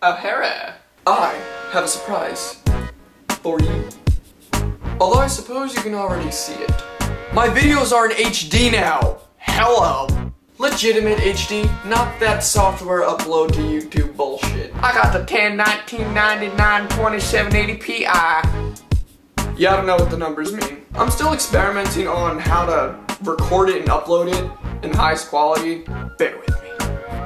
O'Hara, I have a surprise for you. Although I suppose you can already see it. My videos are in HD now. Hello. Legitimate HD, not that software upload to YouTube bullshit. I got the 10/1999 2780 Ti. Yeah, I don't know what the numbers mean. I'm still experimenting on how to record it and upload it in the highest quality. Bear with me.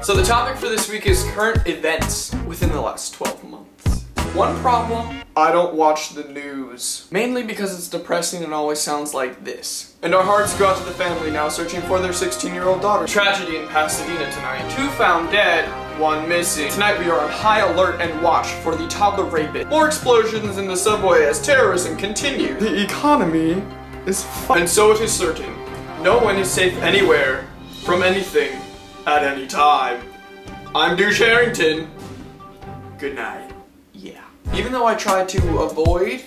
So the topic for this week is current events within the last 12 months. One problem, I don't watch the news. Mainly because it's depressing and always sounds like this. And our hearts go out to the family now searching for their 16-year-old daughter. Tragedy in Pasadena tonight. 2 found dead, 1 missing. Tonight we are on high alert and watch for the toddler rapist. More explosions in the subway as terrorism continues. The economy is and so it is certain. No one is safe anywhere from anything at any time. I'm Douche Harrington. Good night. Yeah. Even though I try to avoid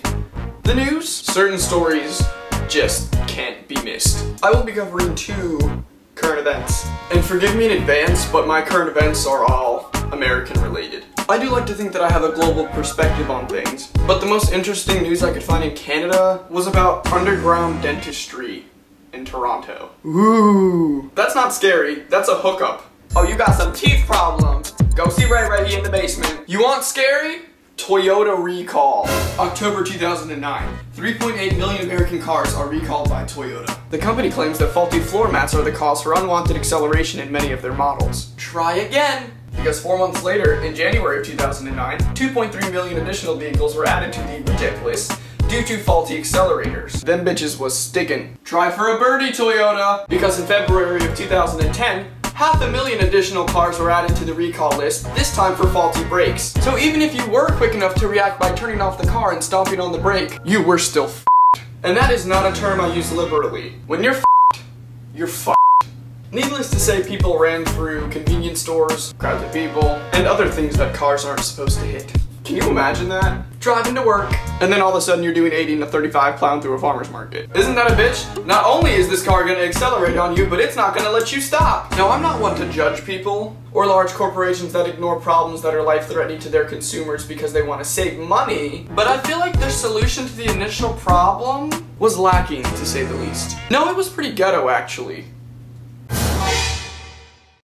the news, certain stories just can't be missed. I will be covering 2 current events. And forgive me in advance, but my current events are all American related. I do like to think that I have a global perspective on things, but the most interesting news I could find in Canada was about underground dentistry in Toronto. Ooh. That's not scary, that's a hookup. Oh, you got some teeth problems. Go see Ray right here in the basement. You want scary? Toyota recall. October 2009. 3.8 million American cars are recalled by Toyota. The company claims that faulty floor mats are the cause for unwanted acceleration in many of their models. Try again! Because 4 months later, in January of 2009, 2.3 million additional vehicles were added to the reject list due to faulty accelerators. Them bitches was sticking. Try for a birdie, Toyota! Because in February of 2010, 500,000 additional cars were added to the recall list, this time for faulty brakes. So even if you were quick enough to react by turning off the car and stomping on the brake, you were still f***ed. And that is not a term I use liberally. When you're f***ed, you're f***ed. Needless to say, people ran through convenience stores, crowds of people, and other things that cars aren't supposed to hit. Can you imagine that? Driving to work, and then all of a sudden you're doing 80 to 35 plowing through a farmer's market. Isn't that a bitch? Not only is this car gonna accelerate on you, but it's not gonna let you stop. Now, I'm not one to judge people, or large corporations that ignore problems that are life-threatening to their consumers because they want to save money, but I feel like their solution to the initial problem was lacking, to say the least. No, it was pretty ghetto, actually.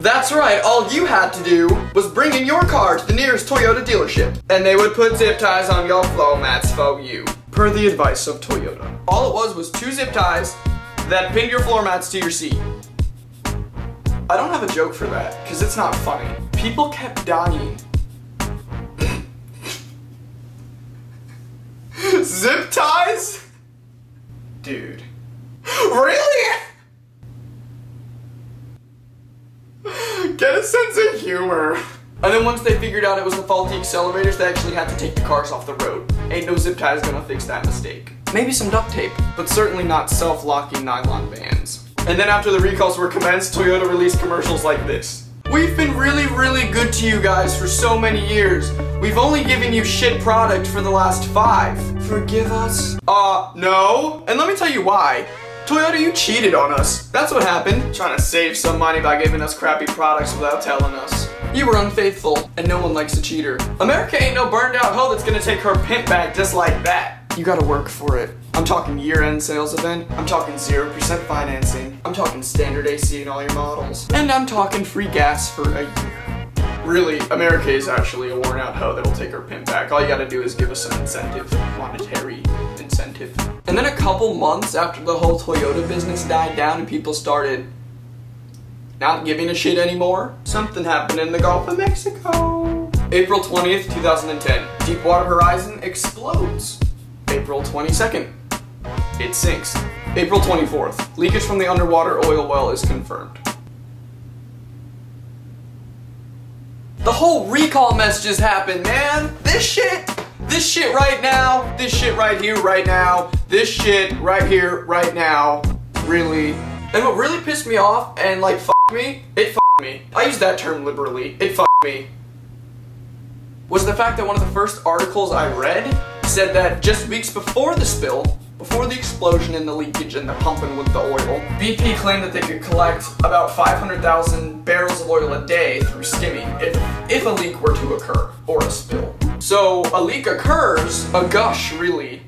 That's right, all you had to do was bring in your car to the nearest Toyota dealership, and they would put zip ties on your floor mats for you, per the advice of Toyota. All it was 2 zip ties that pinned your floor mats to your seat. I don't have a joke for that, because it's not funny. People kept dying. Zip ties? Dude. Really? Get a sense of humor. And then once they figured out it was the faulty accelerators, they actually had to take the cars off the road. Ain't no zip ties gonna fix that mistake. Maybe some duct tape, but certainly not self-locking nylon bands. And then after the recalls were commenced, Toyota released commercials like this. We've been really good to you guys for so many years. We've only given you shit product for the last 5. Forgive us? No. And let me tell you why. Toyota, you cheated on us. That's what happened. Trying to save some money by giving us crappy products without telling us. You were unfaithful, and no one likes a cheater. America ain't no burned out hoe that's gonna take her pimp back just like that. You gotta work for it. I'm talking year-end sales event. I'm talking 0% financing. I'm talking standard AC in all your models. And I'm talking free gas for a year. Really, America is actually a worn-out hoe that'll take her pimp back. All you gotta do is give us some incentive, monetary incentive. And then a couple months after the whole Toyota business died down and people started not giving a shit anymore, something happened in the Gulf of Mexico. April 20th, 2010, Deepwater Horizon explodes. April 22nd, it sinks. April 24th, leakage from the underwater oil well is confirmed. The whole recall mess just happened, man. This shit right now, this shit right here right now, this shit right here right now, really. And what really pissed me off and like fucked me, it fucked me. I use that term liberally, it fucked me. Was the fact that one of the first articles I read said that just weeks before the spill, before the explosion and the leakage and the pumping with the oil, BP claimed that they could collect about 500,000 barrels of oil a day through skimming if a leak were to occur, or a spill. So a leak occurs, a gush really.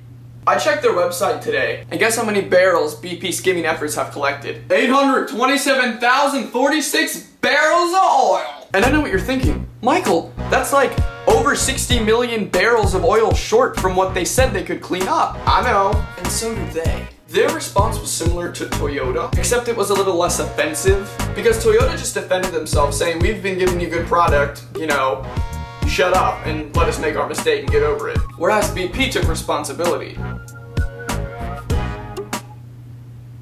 I checked their website today, and guess how many barrels BP skimming efforts have collected? 827,046 barrels of oil! And I know what you're thinking. Michael, that's like over 60 million barrels of oil short from what they said they could clean up. I know. And so do they. Their response was similar to Toyota, except it was a little less offensive, because Toyota just defended themselves saying, we've been giving you good product, you know, shut up and let us make our mistake and get over it. Whereas BP took responsibility.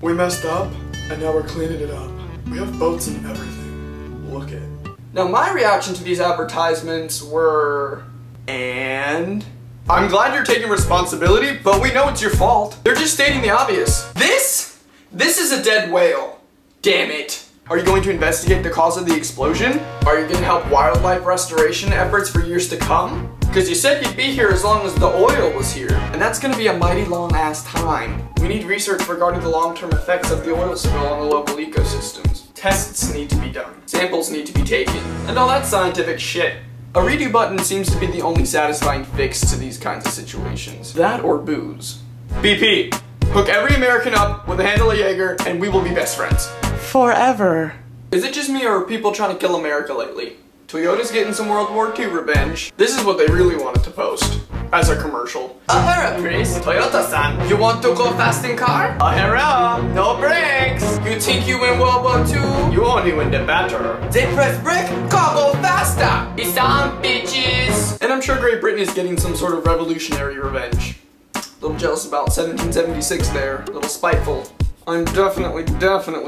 We messed up, and now we're cleaning it up. We have boats and everything. Look at it. Now my reaction to these advertisements were, and I'm glad you're taking responsibility, but we know it's your fault. They're just stating the obvious. This is a dead whale. Damn it. Are you going to investigate the cause of the explosion? Are you going to help wildlife restoration efforts for years to come? Because you said you'd be here as long as the oil was here, and that's going to be a mighty long ass time. We need research regarding the long-term effects of the oil spill on the local ecosystems. Tests need to be done. Samples need to be taken. And all that scientific shit. A redo button seems to be the only satisfying fix to these kinds of situations. That or booze. BP, hook every American up with a handle of Jaeger and we will be best friends. Forever. Is it just me or are people trying to kill America lately? Toyota's getting some World War II revenge. This is what they really wanted to post. As a commercial. Ahara, Chris. Toyota-san. You want to go fast in car? Ahara. No brakes. You think you win World War II? You only win the better. They press brake, car go faster. It's on, bitches. And I'm sure Great Britain is getting some sort of revolutionary revenge. A little jealous about 1776 there. A little spiteful. I'm definitely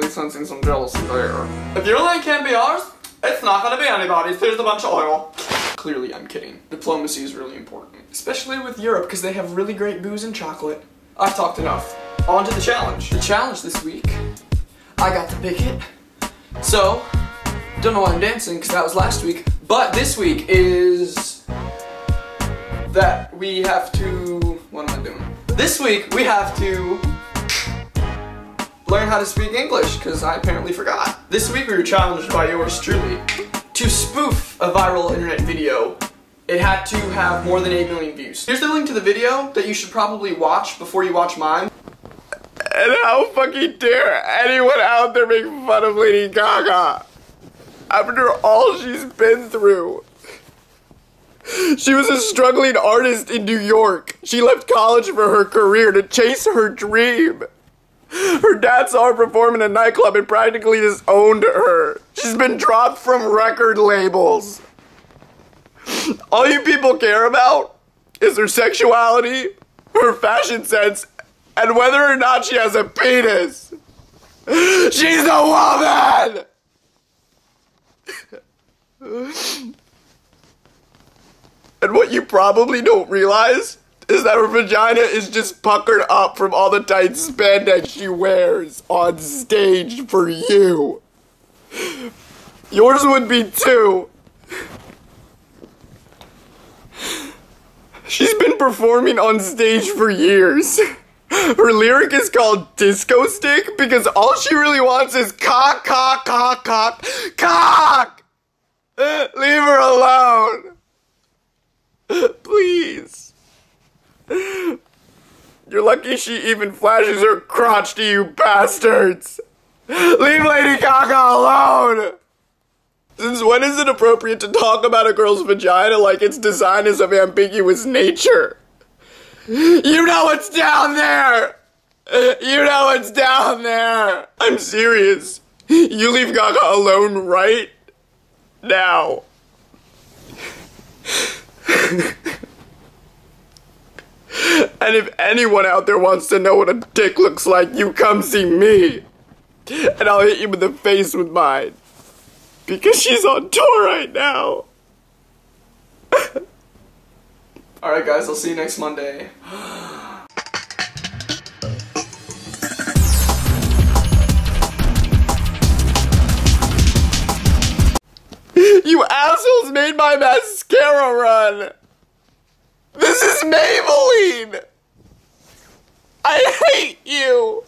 sensing some jealousy there. If your land can't be ours, it's not gonna be anybody's. Here's a bunch of oil. Clearly, I'm kidding. Diplomacy is really important. Especially with Europe, because they have really great booze and chocolate. I've talked enough. On to the challenge. The challenge this week, I got to pick it. So, don't know why I'm dancing, because that was last week. But this week is that we have to, what am I doing? This week, we have to learn how to speak English, because I apparently forgot. This week we were challenged by yours truly to spoof a viral internet video. It had to have more than 8 million views. Here's the link to the video that you should probably watch before you watch mine. And how fucking dare anyone out there make fun of Lady Gaga after all she's been through. She was a struggling artist in New York. She left college for her career to chase her dream. Her dad saw her perform in a nightclub and practically disowned her. She's been dropped from record labels. All you people care about is her sexuality, her fashion sense, and whether or not she has a penis. She's a woman! And what you probably don't realize is that her vagina is just puckered up from all the tight spandex she wears on stage for you. Yours would be too. She's been performing on stage for years. Her lyric is called Disco Stick because all she really wants is cock, cock, cock, cock, cock! Leave her alone. Please. You're lucky she even flashes her crotch to you bastards! Leave Lady Gaga alone! Since when is it appropriate to talk about a girl's vagina like its design is of ambiguous nature? You know what's down there! You know what's down there! I'm serious. You leave Gaga alone right now. And if anyone out there wants to know what a dick looks like, you come see me. And I'll hit you in the face with mine. Because she's on tour right now. Alright guys, I'll see you next Monday. You assholes made my mascara run! This is Maybelline! I hate you.